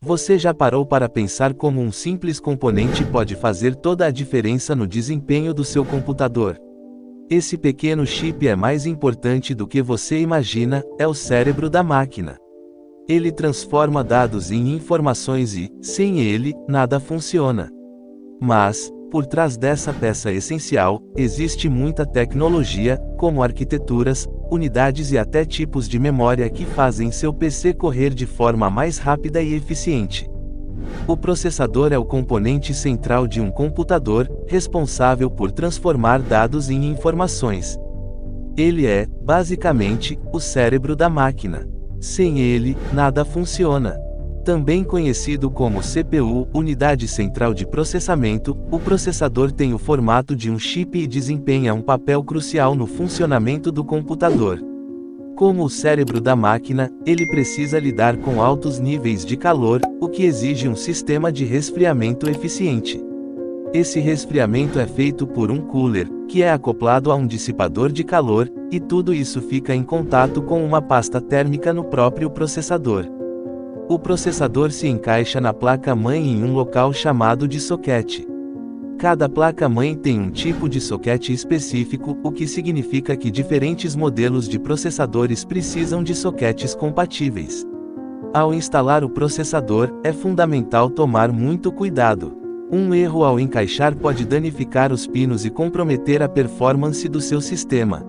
Você já parou para pensar como um simples componente pode fazer toda a diferença no desempenho do seu computador? Esse pequeno chip é mais importante do que você imagina, é o cérebro da máquina. Ele transforma dados em informações e, sem ele, nada funciona. Mas, por trás dessa peça essencial, existe muita tecnologia, como arquiteturas, unidades e até tipos de memória que fazem seu PC correr de forma mais rápida e eficiente. O processador é o componente central de um computador, responsável por transformar dados em informações. Ele é, basicamente, o cérebro da máquina. Sem ele, nada funciona. Também conhecido como CPU, Unidade Central de Processamento, o processador tem o formato de um chip e desempenha um papel crucial no funcionamento do computador. Como o cérebro da máquina, ele precisa lidar com altos níveis de calor, o que exige um sistema de resfriamento eficiente. Esse resfriamento é feito por um cooler, que é acoplado a um dissipador de calor, e tudo isso fica em contato com uma pasta térmica no próprio processador. O processador se encaixa na placa-mãe em um local chamado de soquete. Cada placa-mãe tem um tipo de soquete específico, o que significa que diferentes modelos de processadores precisam de soquetes compatíveis. Ao instalar o processador, é fundamental tomar muito cuidado. Um erro ao encaixar pode danificar os pinos e comprometer a performance do seu sistema.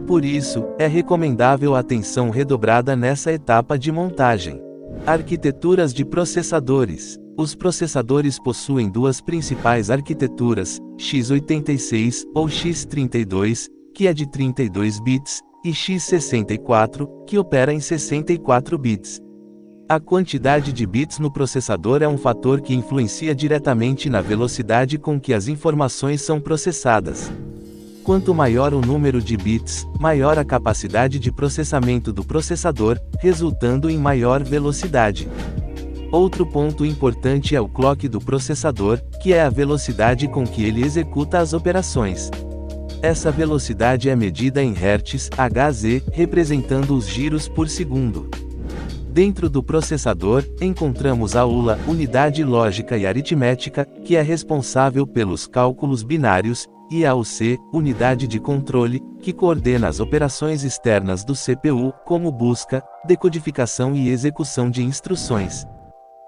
Por isso, é recomendável atenção redobrada nessa etapa de montagem. Arquiteturas de processadores. Os processadores possuem duas principais arquiteturas, x86, ou x32, que é de 32 bits, e x64, que opera em 64 bits. A quantidade de bits no processador é um fator que influencia diretamente na velocidade com que as informações são processadas. Quanto maior o número de bits, maior a capacidade de processamento do processador, resultando em maior velocidade. Outro ponto importante é o clock do processador, que é a velocidade com que ele executa as operações. Essa velocidade é medida em Hz, Hz, representando os giros por segundo. Dentro do processador, encontramos a ULA, Unidade Lógica e Aritmética, que é responsável pelos cálculos binários, e a UC, Unidade de Controle, que coordena as operações externas do CPU, como busca, decodificação e execução de instruções.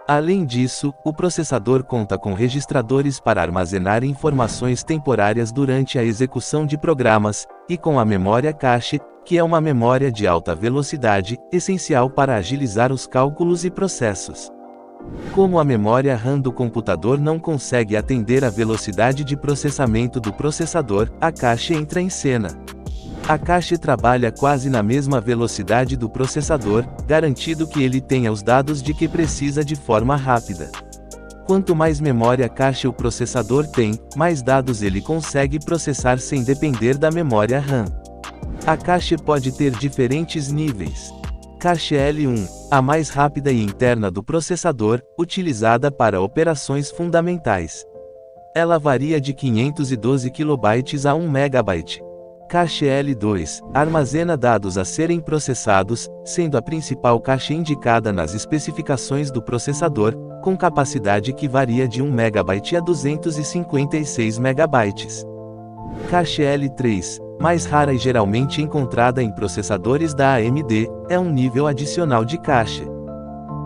Além disso, o processador conta com registradores para armazenar informações temporárias durante a execução de programas, e com a memória cache, que é uma memória de alta velocidade, essencial para agilizar os cálculos e processos. Como a memória RAM do computador não consegue atender a velocidade de processamento do processador, a cache entra em cena. A cache trabalha quase na mesma velocidade do processador, garantindo que ele tenha os dados de que precisa de forma rápida. Quanto mais memória cache o processador tem, mais dados ele consegue processar sem depender da memória RAM. A cache pode ter diferentes níveis. Cache L1, a mais rápida e interna do processador, utilizada para operações fundamentais. Ela varia de 512 KB a 1 MB. Cache L2, armazena dados a serem processados, sendo a principal cache indicada nas especificações do processador, com capacidade que varia de 1 MB a 256 MB. Cache L3, mais rara e geralmente encontrada em processadores da AMD, é um nível adicional de cache.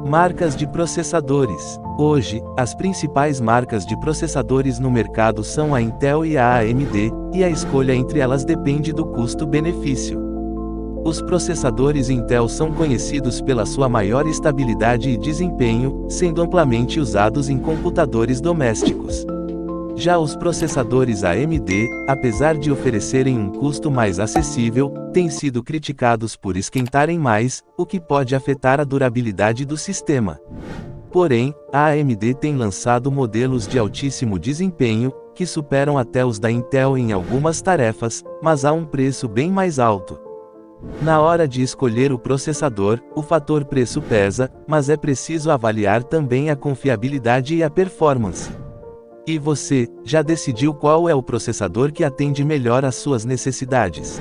Marcas de processadores. Hoje, as principais marcas de processadores no mercado são a Intel e a AMD, e a escolha entre elas depende do custo-benefício. Os processadores Intel são conhecidos pela sua maior estabilidade e desempenho, sendo amplamente usados em computadores domésticos. Já os processadores AMD, apesar de oferecerem um custo mais acessível, têm sido criticados por esquentarem mais, o que pode afetar a durabilidade do sistema. Porém, a AMD tem lançado modelos de altíssimo desempenho, que superam até os da Intel em algumas tarefas, mas a um preço bem mais alto. Na hora de escolher o processador, o fator preço pesa, mas é preciso avaliar também a confiabilidade e a performance. E você, já decidiu qual é o processador que atende melhor às suas necessidades?